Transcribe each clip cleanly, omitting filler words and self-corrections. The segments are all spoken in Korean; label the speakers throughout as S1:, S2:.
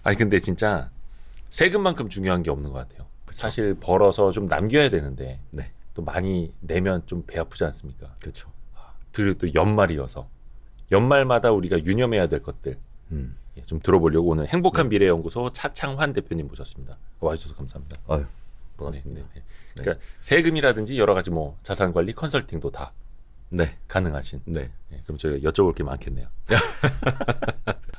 S1: 아니 근데 진짜 세금만큼 중요한 게 없는 것 같아요. 사실 벌어서 좀 남겨야 되는데
S2: 네.
S1: 또 많이 내면 좀 배 아프지 않습니까?
S2: 그렇죠.
S1: 그리고 또 연말이어서 연말마다 우리가 유념해야 될 것들 좀 들어보려고 오늘 행복한 미래연구소 차창환 대표님 모셨습니다. 와주셔서 감사합니다.
S2: 아유, 반갑습니다.
S1: 네. 그러니까 세금이라든지 여러 가지 뭐 자산관리 컨설팅도 다
S2: 네.
S1: 가능하신.
S2: 네.
S1: 네, 그럼 저희가 여쭤볼 게 많겠네요.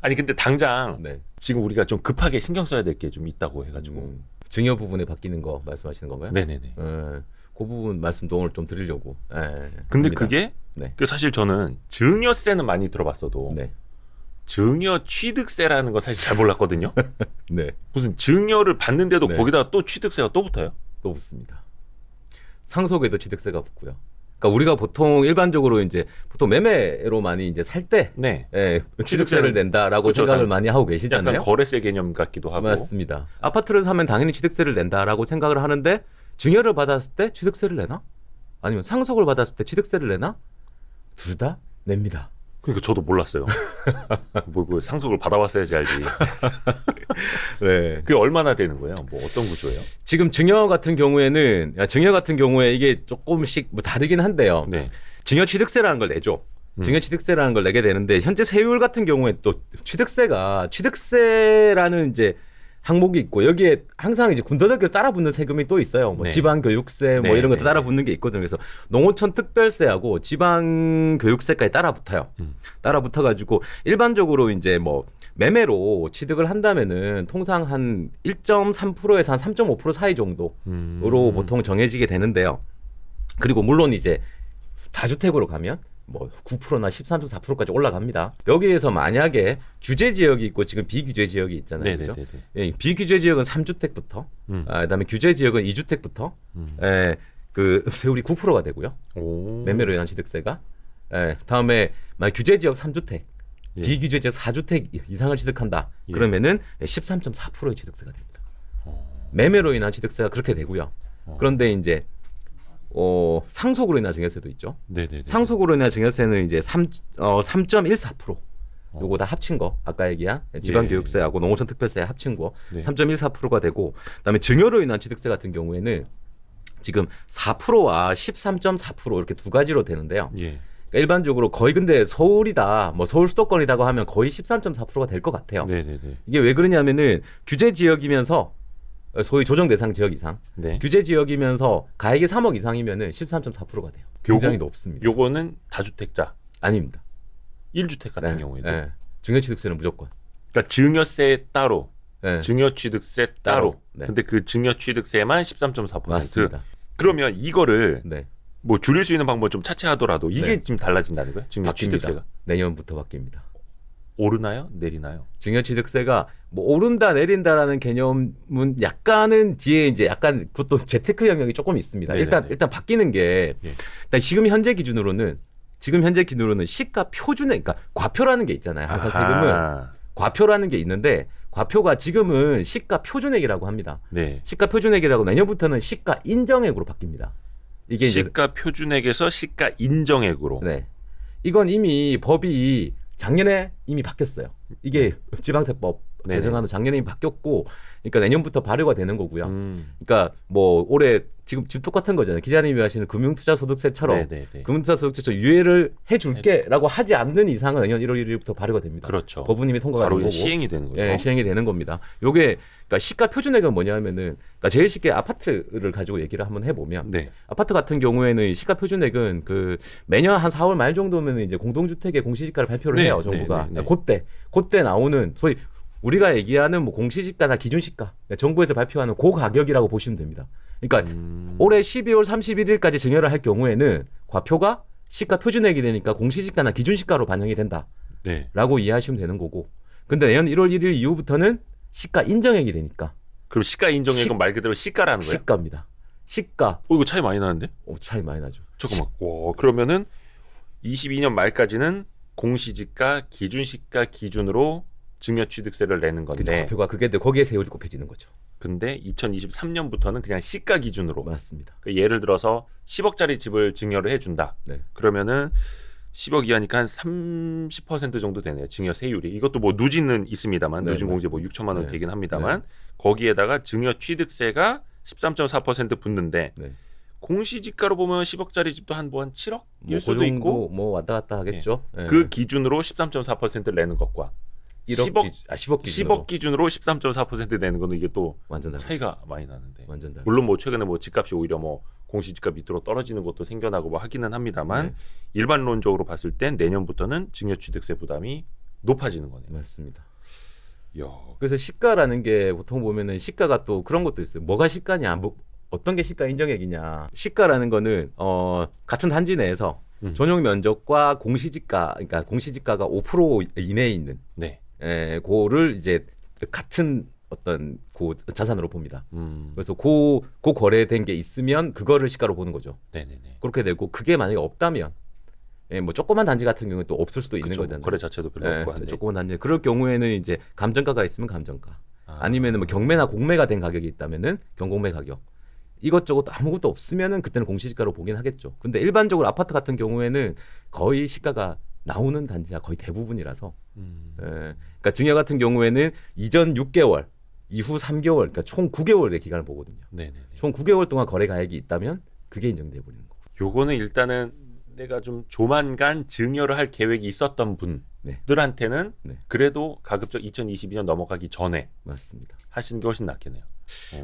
S1: 아니 근데 당장
S2: 네.
S1: 지금 우리가 좀 급하게 신경 써야 될 게 좀 있다고 해가지고.
S2: 증여 부분에 바뀌는 거 말씀하시는 건가요?
S1: 네네네.
S2: 그 부분 말씀도 오늘 좀 드리려고.
S1: 근데
S2: 합니다.
S1: 그게
S2: 네.
S1: 그 사실 저는 증여세는 많이 들어봤어도
S2: 네.
S1: 증여 취득세라는 거 사실 잘 몰랐거든요.
S2: 네.
S1: 무슨 증여를 받는데도
S2: 네.
S1: 거기다가 또 취득세가 또 붙어요?
S2: 또 붙습니다. 상속에도 취득세가 붙고요. 그러니까 우리가 보통 일반적으로 이제 보통 매매로 많이 이제 살 때
S1: 네.
S2: 취득세를 낸다라고
S1: 그렇죠.
S2: 생각을 많이 하고 계시잖아요.
S1: 약간 거래세 개념 같기도 하고.
S2: 맞습니다. 아파트를 사면 당연히 취득세를 낸다라고 생각을 하는데 증여를 받았을 때 취득세를 내나? 아니면 상속을 받았을 때 취득세를 내나? 둘 다 냅니다.
S1: 그러니까 저도 몰랐어요. 뭐 상속을 받아봤어야지 알지.
S2: 네.
S1: 그게 얼마나 되는 거예요? 뭐 어떤 구조예요?
S2: 지금 증여 같은 경우에 이게 조금씩 뭐 다르긴 한데요.
S1: 네.
S2: 증여 취득세라는 걸 내죠. 증여 취득세라는 걸 내게 되는데 현재 세율 같은 경우에 또 취득세라는 이제 항목이 있고 여기에 항상 이제 군더더기로 따라붙는 세금이 또 있어요. 뭐
S1: 네.
S2: 지방교육세 뭐
S1: 네,
S2: 이런 것도
S1: 네,
S2: 따라붙는 게 있거든요. 그래서 농어촌 특별세하고 지방교육세까지 따라붙어요. 따라붙어가지고 일반적으로 이제 뭐 매매로 취득을 한다면은 통상 한 1.3%에서 한 3.5% 사이 정도로 보통 정해지게 되는데요. 그리고 물론 이제 다주택으로 가면 뭐 9%나 13.4%까지 올라갑니다. 여기에서 만약에 규제 지역이 있고 지금 비규제 지역이 있잖아요. 그죠? 예, 비규제 지역은 3주택부터, 그다음에 규제 지역은 2주택부터, 그 세율이 9%가 되고요.
S1: 오.
S2: 매매로 인한 취득세가. 다음에 만약 규제 지역 3주택,
S1: 예.
S2: 비규제 지역 4주택 이상을 취득한다.
S1: 예.
S2: 그러면은 13.4%의 취득세가 됩니다. 매매로 인한 취득세가 그렇게 되고요. 그런데 이제 상속으로 인한 증여세도 있죠.
S1: 네네네.
S2: 상속으로 인한 증여세는 이제 3.14%. 요거 다 합친 거 아까 얘기한 지방교육세하고 농어촌 특별세 합친 거
S1: 네.
S2: 3.14%가 되고 그다음에 증여로 인한 취득세 같은 경우에는 지금 4%와 13.4% 이렇게 두 가지로 되는데요.
S1: 예.
S2: 그러니까 일반적으로 거의 근데 서울이다 뭐 서울 수도권이라고 하면 거의 13.4%가 될 것 같아요.
S1: 네네네.
S2: 이게 왜 그러냐면은 규제 지역이면서 소위 조정 대상 지역 이상
S1: 네.
S2: 규제 지역이면서 가액이 3억 이상이면은 13.4%가 돼요. 굉장히 높습니다.
S1: 요거는 다주택자,
S2: 아닙니다.
S1: 1주택 같은 경우에도.
S2: 네. 증여취득세는 무조건.
S1: 그러니까 증여세 따로,
S2: 네.
S1: 증여취득세 따로.
S2: 네.
S1: 근데 그 증여취득세만 13.4%.
S2: 맞습니다.
S1: 그러면 이거를
S2: 네.
S1: 뭐 줄일 수 있는 방법을 좀 차치하더라도 이게
S2: 네.
S1: 지금 달라진다는 거예요? 증여취득세가.
S2: 바뀝니다. 내년부터 바뀝니다.
S1: 오르나요? 내리나요?
S2: 증여취득세가 뭐 오른다 내린다라는 개념은 약간은 뒤에 이제 약간 그것도 재테크 영역이 조금 있습니다.
S1: 네네네.
S2: 일단 바뀌는 게
S1: 예.
S2: 일단 지금 현재 기준으로는 시가 표준에 그러니까 과표라는 게 있잖아요. 항상 세금은 과표라는 게 있는데 과표가 지금은 시가 표준액이라고 합니다.
S1: 네.
S2: 시가 표준액이라고 내년부터는 시가 인정액으로 바뀝니다. 이게 이제
S1: 시가 표준액에서 시가 인정액으로.
S2: 네. 이건 이미 법이 작년에 이미 바뀌었어요. 이게 지방세법
S1: 네네.
S2: 개정안도 작년에 이미 바뀌었고, 그러니까 내년부터 발효가 되는 거고요.
S1: 음.
S2: 그러니까 뭐 올해 지금 똑같은 거잖아요. 기자님이 하시는 금융투자소득세처럼
S1: 네네네.
S2: 금융투자소득세처럼 유예를 해줄게라고 하지 않는 이상은 내년 1월 1일부터 발효가 됩니다.
S1: 그렇죠.
S2: 법원님이 통과가
S1: 바로
S2: 된 거고.
S1: 시행이 되는 거죠.
S2: 예, 시행이 되는 겁니다. 요게 그러니까 시가 표준액은 뭐냐면은 그러니까 제일 쉽게 아파트를 가지고 얘기를 한번 해보면
S1: 네.
S2: 아파트 같은 경우에는 시가 표준액은 그 매년 한 4월 말 정도면 이제 공동주택의 공시지가를 발표를
S1: 네,
S2: 해요 정부가.
S1: 네, 네, 네.
S2: 그때 나오는 소위 우리가 얘기하는 뭐 공시지가나 기준시가 정부에서 발표하는 그 가격이라고 보시면 됩니다. 그러니까 올해 12월 31일까지 증여를 할 경우에는 과표가 시가 표준액이 되니까 공시지가나 기준시가로 반영이 된다라고
S1: 네.
S2: 이해하시면 되는 거고. 근데 내년 1월 1일 이후부터는 시가 인정액이 되니까
S1: 그럼 시가 인정액은 말 그대로 시가라는 거예요?
S2: 시가입니다. 시가.
S1: 이거 차이 많이 나는데?
S2: 차이 많이 나죠.
S1: 잠깐만. 와, 그러면은 22년 말까지는 공시지가, 기준시가 기준으로 증여취득세를 내는
S2: 그죠.
S1: 건데,
S2: 과표가 그게 거기에 세율이 곱해지는 거죠.
S1: 근데 2023년부터는 그냥 시가 기준으로.
S2: 맞습니다.
S1: 그러니까 예를 들어서 10억짜리 집을 증여를 해준다.
S2: 네.
S1: 그러면은 10억 이하니까 한 30% 정도 되네요. 증여 세율이. 이것도 뭐 누진은 있습니다만
S2: 네,
S1: 누진 공제 뭐 6천만 원
S2: 네.
S1: 되긴 합니다만 거기에다가 증여 취득세가 13.4% 붙는데
S2: 네.
S1: 공시지가로 보면 10억짜리 집도 한 7억일
S2: 뭐
S1: 수도
S2: 그
S1: 있고
S2: 정도 뭐 왔다 갔다 하겠죠. 예.
S1: 그 기준으로 13.4%를 내는 것과 10억
S2: 10억 기준으로
S1: 10억 기준으로 13.4% 내는 거는 이게 또
S2: 완전 다르죠.
S1: 차이가 많이 나는데.
S2: 완전 다르죠.
S1: 물론 뭐 최근에 뭐 집값이 오히려 뭐 공시지가 밑으로 떨어지는 것도 생겨나고 뭐 하기는 합니다만
S2: 네.
S1: 일반론적으로 봤을 땐 내년부터는 증여취득세 부담이 높아지는 거네요.
S2: 맞습니다.
S1: 이야.
S2: 그래서 시가라는 게 보통 보면은 시가가 또 그런 것도 있어요. 뭐가 시가냐, 뭐 어떤 게 시가 인정액이냐. 시가라는 거는 같은 단지 내에서 전용 면적과 공시지가, 그러니까 공시지가가 5% 이내에 있는
S1: 네.
S2: 고를 이제 같은 어떤 고 자산으로 봅니다.
S1: 음.
S2: 그래서 고 거래된 게 있으면 그거를 시가로 보는 거죠.
S1: 네네네.
S2: 그렇게 되고 그게 만약에 없다면 뭐 조그만 단지 같은 경우는 또 없을 수도 있는
S1: 그쵸,
S2: 거잖아요.
S1: 거래 자체도 별로 없고 한데.
S2: 조그만 단지. 그럴 경우에는 이제 감정가가 있으면 감정가. 아니면은 뭐 경매나 공매가 된 가격이 있다면은 경공매 가격. 이것저것 아무것도 없으면은 그때는 공시지가로 보긴 하겠죠. 근데 일반적으로 아파트 같은 경우에는 거의 시가가 나오는 단지가 거의 대부분이라서. 그러니까 증여 같은 경우에는 이전 6개월, 이후 3개월, 그러니까 총 9개월의 기간을 보거든요.
S1: 네네네.
S2: 총 9개월 동안 거래 가액이 있다면 그게 인정돼 버리는 거고.
S1: 요거는 일단은 내가 좀 조만간 증여를 할 계획이 있었던 분들한테는
S2: 네.
S1: 그래도 가급적 2022년 넘어가기 전에
S2: 맞습니다.
S1: 하시는 게 훨씬 낫겠네요.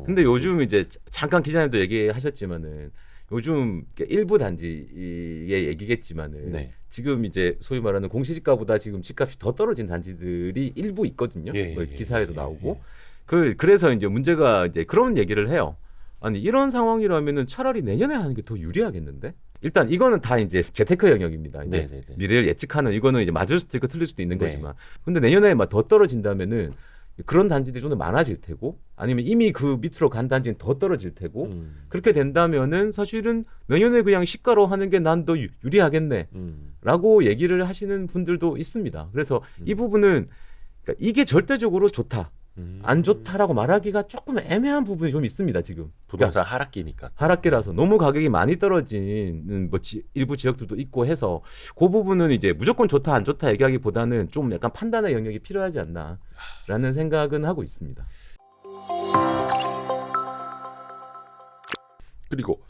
S2: 근데 요즘 이제 잠깐 기자님도 얘기하셨지만은 요즘 일부 단지의 얘기겠지만은
S1: 네.
S2: 지금 이제 소위 말하는 공시지가보다 지금 집값이 더 떨어진 단지들이 일부 있거든요. 뭐 기사에도 나오고. 그래서 이제 문제가 이제 그런 얘기를 해요. 아니 이런 상황이라면은 차라리 내년에 하는 게 더 유리하겠는데? 일단 이거는 다 이제 재테크 영역입니다. 이제
S1: 네네네.
S2: 미래를 예측하는 이거는 이제 맞을 수도 있고 틀릴 수도 있는
S1: 네.
S2: 거지만, 근데 내년에 막 더 떨어진다면은 그런 단지들이 좀 더 많아질 테고, 아니면 이미 그 밑으로 간 단지는 더 떨어질 테고, 그렇게 된다면은 사실은 내년에 그냥 시가로 하는 게 난 더 유리하겠네라고 얘기를 하시는 분들도 있습니다. 그래서 이 부분은 그러니까 이게 절대적으로 좋다, 안 좋다라고 말하기가 조금 애매한 부분이 좀 있습니다. 지금
S1: 부동산 하락기니까.
S2: 하락기라서 너무 가격이 많이 떨어지는 뭐 일부 지역들도 있고 해서 그 부분은 이제 무조건 좋다 안 좋다 얘기하기보다는 좀 약간 판단의 영역이 필요하지 않나라는 생각은 하고 있습니다.
S1: 그리고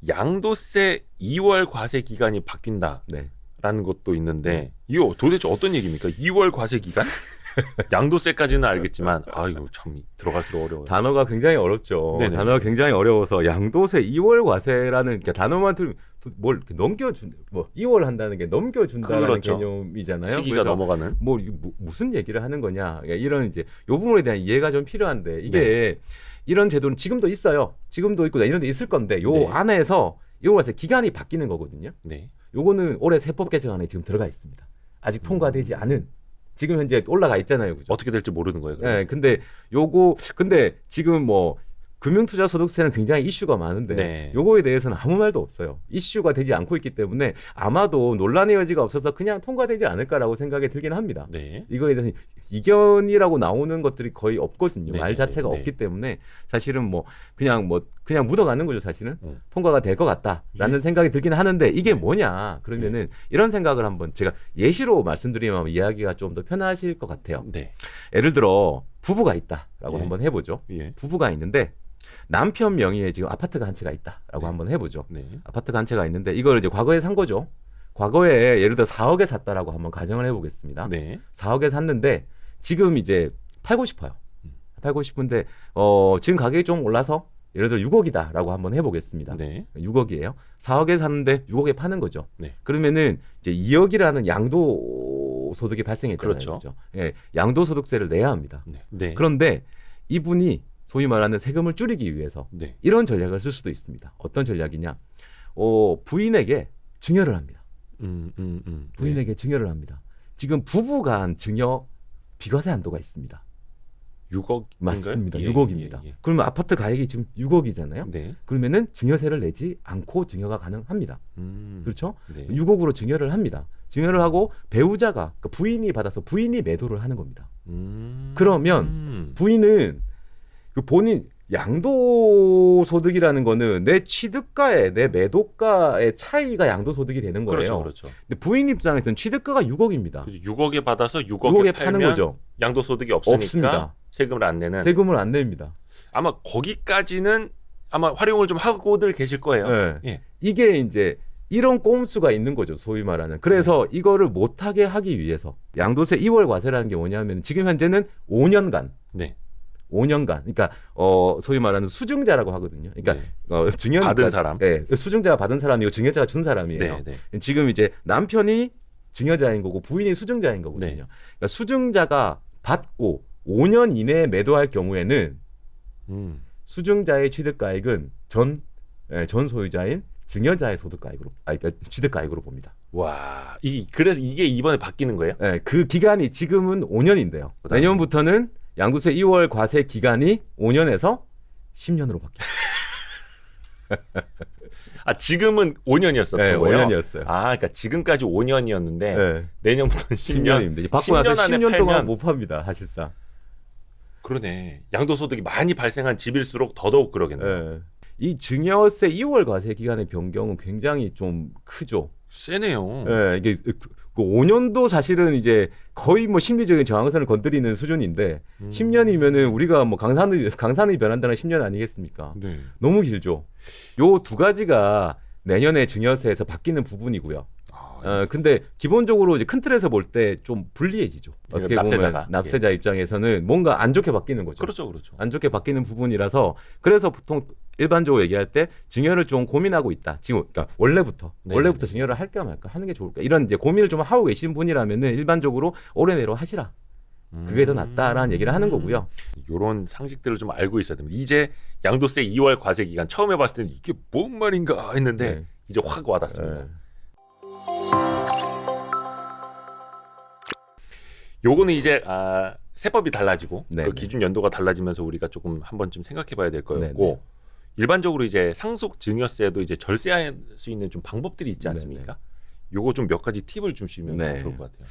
S1: 양도세 2월 과세 기간이 바뀐다라는
S2: 네.
S1: 것도 있는데 이거 도대체 어떤 얘기입니까? 2월 과세 기간? 양도세까지는 알겠지만 아이고 참 들어갈수록 어려워요.
S2: 단어가 굉장히 어렵죠.
S1: 네네.
S2: 단어가 굉장히 어려워서 양도세 2월 과세라는 그러니까 단어만 들으면 뭘 넘겨준 뭐 2월 한다는 게 넘겨준다는
S1: 그렇죠.
S2: 개념이잖아요.
S1: 시기가
S2: 그래서
S1: 넘어가는.
S2: 뭐 무슨 얘기를 하는 거냐 이런 이제 요 부분에 대한 이해가 좀 필요한데 이게 이런 제도는 지금도 있어요. 지금도 있고 이런 데 있을 건데 요 안에서 2월 과세 기간이 바뀌는 거거든요.
S1: 네.
S2: 요거는 올해 세법 개정안에 지금 들어가 있습니다. 아직 통과되지 않은 지금 현재 올라가 있잖아요. 그죠?
S1: 어떻게 될지 모르는 거예요.
S2: 네, 근데 지금 뭐 금융투자소득세는 굉장히 이슈가 많은데 요거에 대해서는 아무 말도 없어요. 이슈가 되지 않고 있기 때문에 아마도 논란의 여지가 없어서 그냥 통과되지 않을까라고 생각이 들긴 합니다.
S1: 네.
S2: 이거에 대해서 이견이라고 나오는 것들이 거의 없거든요.
S1: 네,
S2: 말 자체가
S1: 네.
S2: 없기 때문에 사실은 뭐 그냥 묻어가는 거죠. 사실은 통과가 될 것 같다라는 생각이 들긴 하는데 이게 뭐냐 그러면은 이런 생각을 한번 제가 예시로 말씀드리면 이야기가 좀 더 편하실 것 같아요.
S1: 네.
S2: 예를 들어 부부가 있다라고 한번 해보죠. 부부가 있는데 남편 명의의 지금 아파트가 한 채가 있다라고 한번 해보죠. 아파트가 한 채가 있는데 이걸 이제 과거에 산 거죠. 과거에 예를 들어 4억에 샀다라고 한번 가정을 해보겠습니다. 4억에 샀는데 지금 이제 팔고 싶어요. 팔고 싶은데 지금 가격이 좀 올라서 예를 들어 6억이다라고 한번 해보겠습니다. 6억이에요. 4억에 샀는데 6억에 파는 거죠. 그러면은 이제 2억이라는 양도소득이 발생했잖아요. 그렇죠? 예, 양도소득세를 내야 합니다. 그런데 이분이 소위 말하는 세금을 줄이기 위해서 이런 전략을 쓸 수도 있습니다. 어떤 전략이냐? 부인에게 증여를 합니다. 부인에게 증여를 합니다. 지금 부부간 증여 비과세 한도가 있습니다.
S1: 6억
S2: 맞습니다. 6억입니다. 그러면 아파트 가액이 지금 6억이잖아요. 그러면은 증여세를 내지 않고 증여가 가능합니다. 그렇죠? 6억으로 증여를 합니다. 증여를 하고 배우자가 그러니까 부인이 받아서 부인이 매도를 하는 겁니다. 그러면 부인은 그 본인 양도소득이라는 거는 내 취득가에 내 매도가의 차이가 양도소득이 되는 거예요.
S1: 그렇죠, 그렇죠.
S2: 근데 부인 입장에서는 취득가가 6억입니다.
S1: 6억에 받아서 6억에
S2: 6억에
S1: 팔면
S2: 파는 거죠.
S1: 양도소득이 없으니까
S2: 없습니다.
S1: 세금을 안 내는.
S2: 세금을 안 냅니다.
S1: 아마 거기까지는 아마 활용을 좀 하고들 계실 거예요.
S2: 네.
S1: 예.
S2: 이게 이제 이런 꼼수가 있는 거죠, 소위 말하는. 그래서 이거를 못하게 하기 위해서 양도세 2월 과세라는 게 뭐냐면 지금 현재는 5년간,
S1: 네.
S2: 5년간, 그러니까 소위 말하는 수증자라고 하거든요. 그러니까
S1: 네.
S2: 증여
S1: 받은 사람.
S2: 네, 수증자가 받은 사람이고 증여자가 준 사람이에요.
S1: 네, 네.
S2: 지금 이제 남편이 증여자인 거고 부인이 수증자인 거거든요.
S1: 네.
S2: 그러니까 수증자가 받고 5년 이내에 매도할 경우에는 수증자의 취득가액은 전 소유자인 증여자의 소득가액으로, 그러니까 취득가액으로 봅니다.
S1: 와, 그래서 이게 이번에 바뀌는 거예요?
S2: 네, 그 기간이 지금은 5년인데요. 내년부터는 양도세 2월 과세 기간이 5년에서 10년으로 바뀌어요.
S1: 아, 지금은 5년이었었던
S2: 네,
S1: 거예요?
S2: 5년이었어요.
S1: 아, 그러니까 지금까지 5년이었는데
S2: 네.
S1: 내년부터는 10년.
S2: 10년입니다. 받고 나서
S1: 10년 안에
S2: 10년 동안
S1: 팔면
S2: 못 팝니다, 사실상.
S1: 그러네. 양도소득이 많이 발생한 집일수록 더더욱 그러겠네요.
S2: 네. 이 증여세 2월 과세 기간의 변경은 굉장히 좀 크죠.
S1: 세네요.
S2: 네, 이게 그 5년도 사실은 이제 거의 뭐 심리적인 저항선을 건드리는 수준인데 10년이면은 우리가 뭐 강산이 변한다는 10년 아니겠습니까?
S1: 네.
S2: 너무 길죠. 요 두 가지가 내년에 증여세에서 바뀌는 부분이고요. 근데 기본적으로 이제 큰 틀에서 볼 때 좀 불리해지죠. 어떻게
S1: 납세자가.
S2: 보면 납세자 입장에서는 뭔가 안 좋게 바뀌는 거죠.
S1: 그렇죠, 그렇죠.
S2: 안 좋게 바뀌는 부분이라서 그래서 보통 일반적으로 얘기할 때 증여를 좀 고민하고 있다. 지금 그러니까 원래부터 증여를 할까 말까 하는 게 좋을까 이런 이제 고민을 좀 하고 계신 분이라면은 일반적으로 올해 내로 하시라. 그게 더 낫다라는 얘기를 하는 거고요.
S1: 이런 상식들을 좀 알고 있어야 됩니다. 이제 양도세 2월 과세 기간 처음 해봤을 때는 이게 뭔 말인가 했는데
S2: 네.
S1: 이제 확 와닿습니다.
S2: 네.
S1: 요거는 이제 세법이 달라지고
S2: 네,
S1: 그
S2: 네.
S1: 기준 연도가 달라지면서 우리가 조금 한번 좀 생각해봐야 될 거였고
S2: 네, 네.
S1: 일반적으로 이제 상속 증여세도 이제 절세할 수 있는 좀 방법들이 있지 않습니까? 요거 좀 몇 가지 팁을 주시면
S2: 네.
S1: 좋을 것 같아요.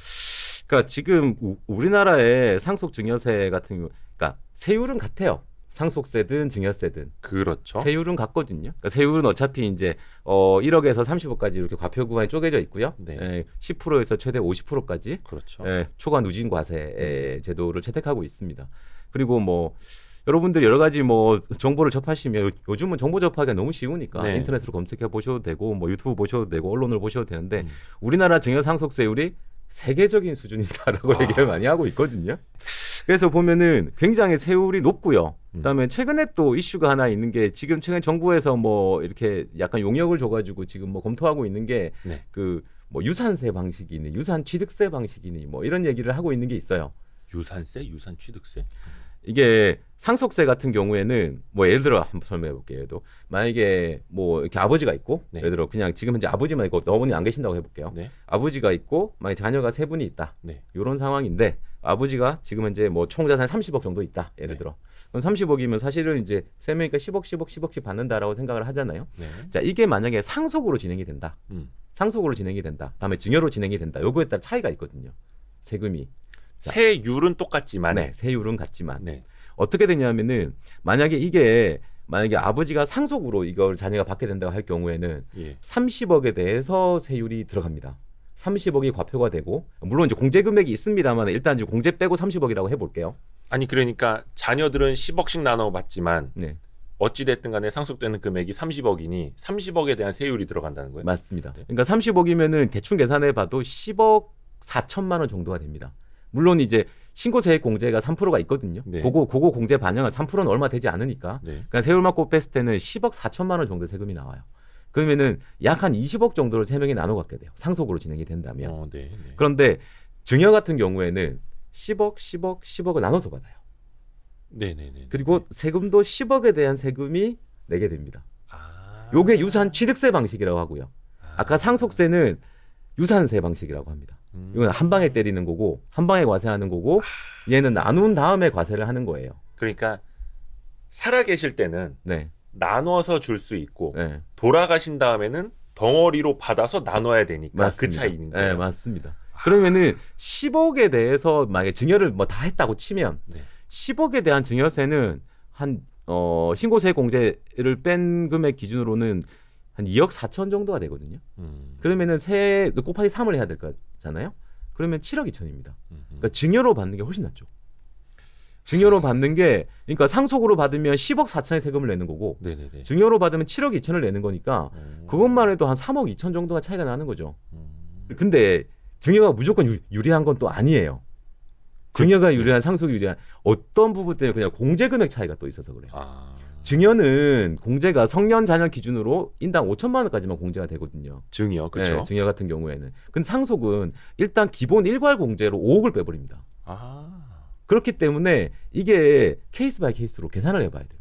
S2: 그러니까 지금 우리나라의 상속 증여세 같은 경우, 그러니까 세율은 같아요. 상속세든 증여세든
S1: 그렇죠.
S2: 세율은 같거든요. 그러니까 세율은 어차피 이제 1억에서 30억까지 이렇게 과표 구간이 쪼개져 있고요.
S1: 네.
S2: 10%에서 최대 50%까지
S1: 그렇죠.
S2: 초과 누진 과세 제도를 채택하고 있습니다. 그리고 뭐 여러분들이 여러 가지 뭐 정보를 접하시면 요즘은 정보 접하기가 너무 쉬우니까
S1: 네.
S2: 인터넷으로 검색해 보셔도 되고 뭐 유튜브 보셔도 되고 언론을 보셔도 되는데 우리나라 증여 상속세율이 세계적인 수준이다라고 얘기를 많이 하고 있거든요. 그래서 보면은 굉장히 세율이 높고요. 그다음에 최근에 또 이슈가 하나 있는 게 지금 최근 정부에서 뭐 이렇게 약간 용역을 줘가지고 지금 뭐 검토하고 있는 게 그 뭐 유산세 방식이니 유산 취득세 방식이니 뭐 이런 얘기를 하고 있는 게 있어요.
S1: 유산세, 유산 취득세.
S2: 이게 상속세 같은 경우에는 뭐 예를 들어 한번 설명해 볼게요. 만약에 뭐 이렇게 아버지가 있고 예를 들어 그냥 지금 현재 아버지만 있고 어머니 안 계신다고 해볼게요. 아버지가 있고 만약 자녀가 3분이 있다. 이런 상황인데 아버지가 지금 현재 뭐 총자산 30억 정도 있다. 예를 들어. 그럼 30억이면 사실은 이제 3명이니까 10억씩 받는다라고 생각을 하잖아요. 자, 이게 만약에 상속으로 진행이 된다. 상속으로 진행이 된다. 다음에 증여로 진행이 된다. 요거에 따라 차이가 있거든요. 세금이.
S1: 세율은 똑같지만
S2: 세율은 같지만 어떻게 되냐면은 만약에 아버지가 상속으로 이걸 자녀가 받게 된다고 할 경우에는 30억에 대해서 세율이 들어갑니다. 30억이 과표가 되고 물론 이제 공제 금액이 있습니다만 일단 이제 공제 빼고 30억이라고 해볼게요.
S1: 아니 그러니까 자녀들은 10억씩 나눠 받지만 어찌 됐든 간에 상속되는 금액이 30억이니 30억에 대한 세율이 들어간다는 거예요.
S2: 맞습니다. 그러니까 30억이면은 대충 계산해 봐도 10억 4천만 원 정도가 됩니다. 물론 이제 신고세액 공제가 3%가 있거든요. 그거 공제 반영한 3%는 얼마 되지 않으니까. 그러니까 세율 맞고 뺐을 때는 10억 4천만 원 정도 세금이 나와요. 그러면은 약 한 20억 정도를 3명이 나눠 갖게 돼요. 상속으로 진행이 된다면. 그런데 증여 같은 경우에는 10억을 나눠서 받아요. 그리고 세금도 10억에 대한 세금이 내게 됩니다. 요게 유산 취득세 방식이라고 하고요. 아까 상속세는 유산세 방식이라고 합니다. 이건 한 방에 때리는 거고 한 방에 과세하는 거고 얘는 나눈 다음에 과세를 하는 거예요.
S1: 그러니까 살아 계실 때는 나눠서 줄 수 있고 돌아가신 다음에는 덩어리로 받아서 나눠야 되니까
S2: 맞습니다.
S1: 그 차이인 거예요.
S2: 네, 맞습니다. 그러면은 10억에 대해서 만약에 증여를 뭐 다 했다고 치면 10억에 대한 증여세는 한 신고세 공제를 뺀 금액 기준으로는 한 2억 4천 정도가 되거든요. 그러면은 세 곱하기 3을 해야 될 거잖아요. 그러면 7억 2천입니다. 그러니까 증여로 받는 게 훨씬 낫죠. 증여로 받는 게 그러니까 상속으로 받으면 10억 4천의 세금을 내는 거고
S1: 네네네.
S2: 증여로 받으면 7억 2천을 내는 거니까 그것만 해도 한 3억 2천 정도가 차이가 나는 거죠. 근데 증여가 무조건 유리한 건 또 아니에요. 증여가 유리한 상속이 유리한 어떤 부분 때문에 그냥 공제 금액 차이가 또 있어서 그래요. 증여는 공제가 성년 자녀 기준으로 인당 5천만 원까지만 공제가 되거든요.
S1: 증여 그렇죠.
S2: 네, 증여 같은 경우에는. 근데 상속은 일단 기본 일괄 공제로 5억을 빼버립니다. 그렇기 때문에 이게 케이스 바이 케이스로 계산을 해봐야 됩니다.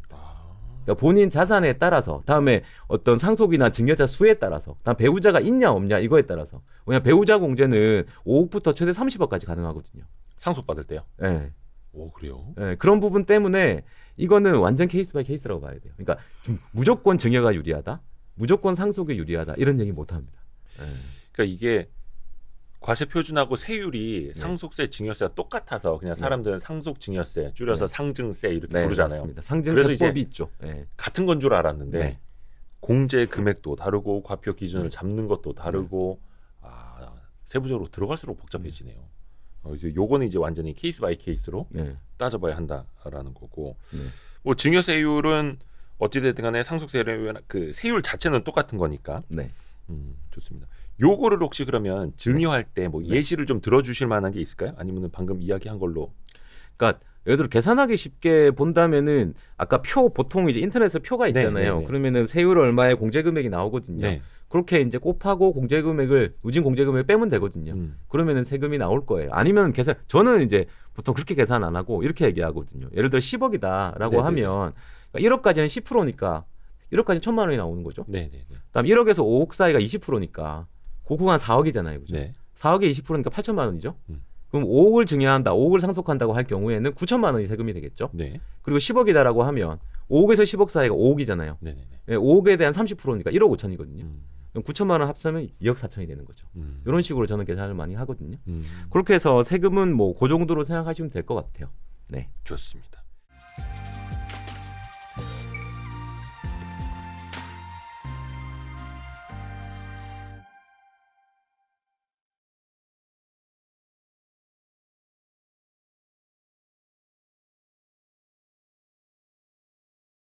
S2: 그러니까 본인 자산에 따라서 다음에 어떤 상속이나 증여자 수에 따라서 다음 배우자가 있냐 없냐 이거에 따라서 왜냐하면 배우자 공제는 5억부터 최대 30억까지 가능하거든요.
S1: 상속 받을 때요?
S2: 네.
S1: 오 그래요?
S2: 네, 그런 부분 때문에 이거는 완전 케이스 바이 케이스라고 봐야 돼요. 그러니까 좀 무조건 증여가 유리하다, 무조건 상속이 유리하다 이런 얘기 못 합니다. 네.
S1: 그러니까 이게 과세 표준하고 세율이 상속세, 증여세가 똑같아서 그냥 사람들은 상속 증여세 줄여서 상증세 이렇게 부르잖아요.
S2: 맞습니다.
S1: 그래서
S2: 상증세법이 있죠. 네.
S1: 같은 건 줄 알았는데
S2: 네.
S1: 공제 금액도 다르고 과표 기준을 잡는 것도 다르고 세부적으로 들어갈수록 복잡해지네요. 이제 요거는 이제 완전히 케이스 바이 케이스로 따져봐야 한다라는 거고 뭐 증여세율은 어찌됐든 간에 상속세율 그 세율 자체는 똑같은 거니까 좋습니다. 요거를 혹시 그러면 증여할 때 뭐 예시를 좀 들어주실 만한 게 있을까요? 아니면은 방금 이야기한 걸로
S2: 그러니까 예를 들어 계산하기 쉽게 본다면은 아까 표 보통 이제 인터넷에 표가 있잖아요. 그러면은 세율 얼마의 공제 금액이 나오거든요. 그렇게 이제 곱하고 공제 금액을 누진 공제 금액을 빼면 되거든요. 그러면은 세금이 나올 거예요. 아니면 계산 저는 이제 보통 그렇게 계산 안 하고 이렇게 얘기하거든요. 예를 들어 10억이다라고 하면 그러니까 1억까지는 10%니까 1억까지 1,000만 원이 나오는 거죠. 그다음 1억에서 5억 사이가 20%니까 고구가 한 4억이잖아요. 그죠? 4억에 20%니까 8천만 원이죠. 그럼 5억을 증여한다, 5억을 상속한다고 할 경우에는 9천만 원이 세금이 되겠죠. 그리고 10억이다라고 하면 5억에서 10억 사이가 5억이잖아요. 5억에 대한 30%니까 1억 5천이거든요. 그럼 9천만 원 합하면 2억 4천이 되는 거죠. 이런 식으로 저는 계산을 많이 하거든요. 그렇게 해서 세금은 뭐 그 정도로 생각하시면 될 것 같아요. 네,
S1: 좋습니다.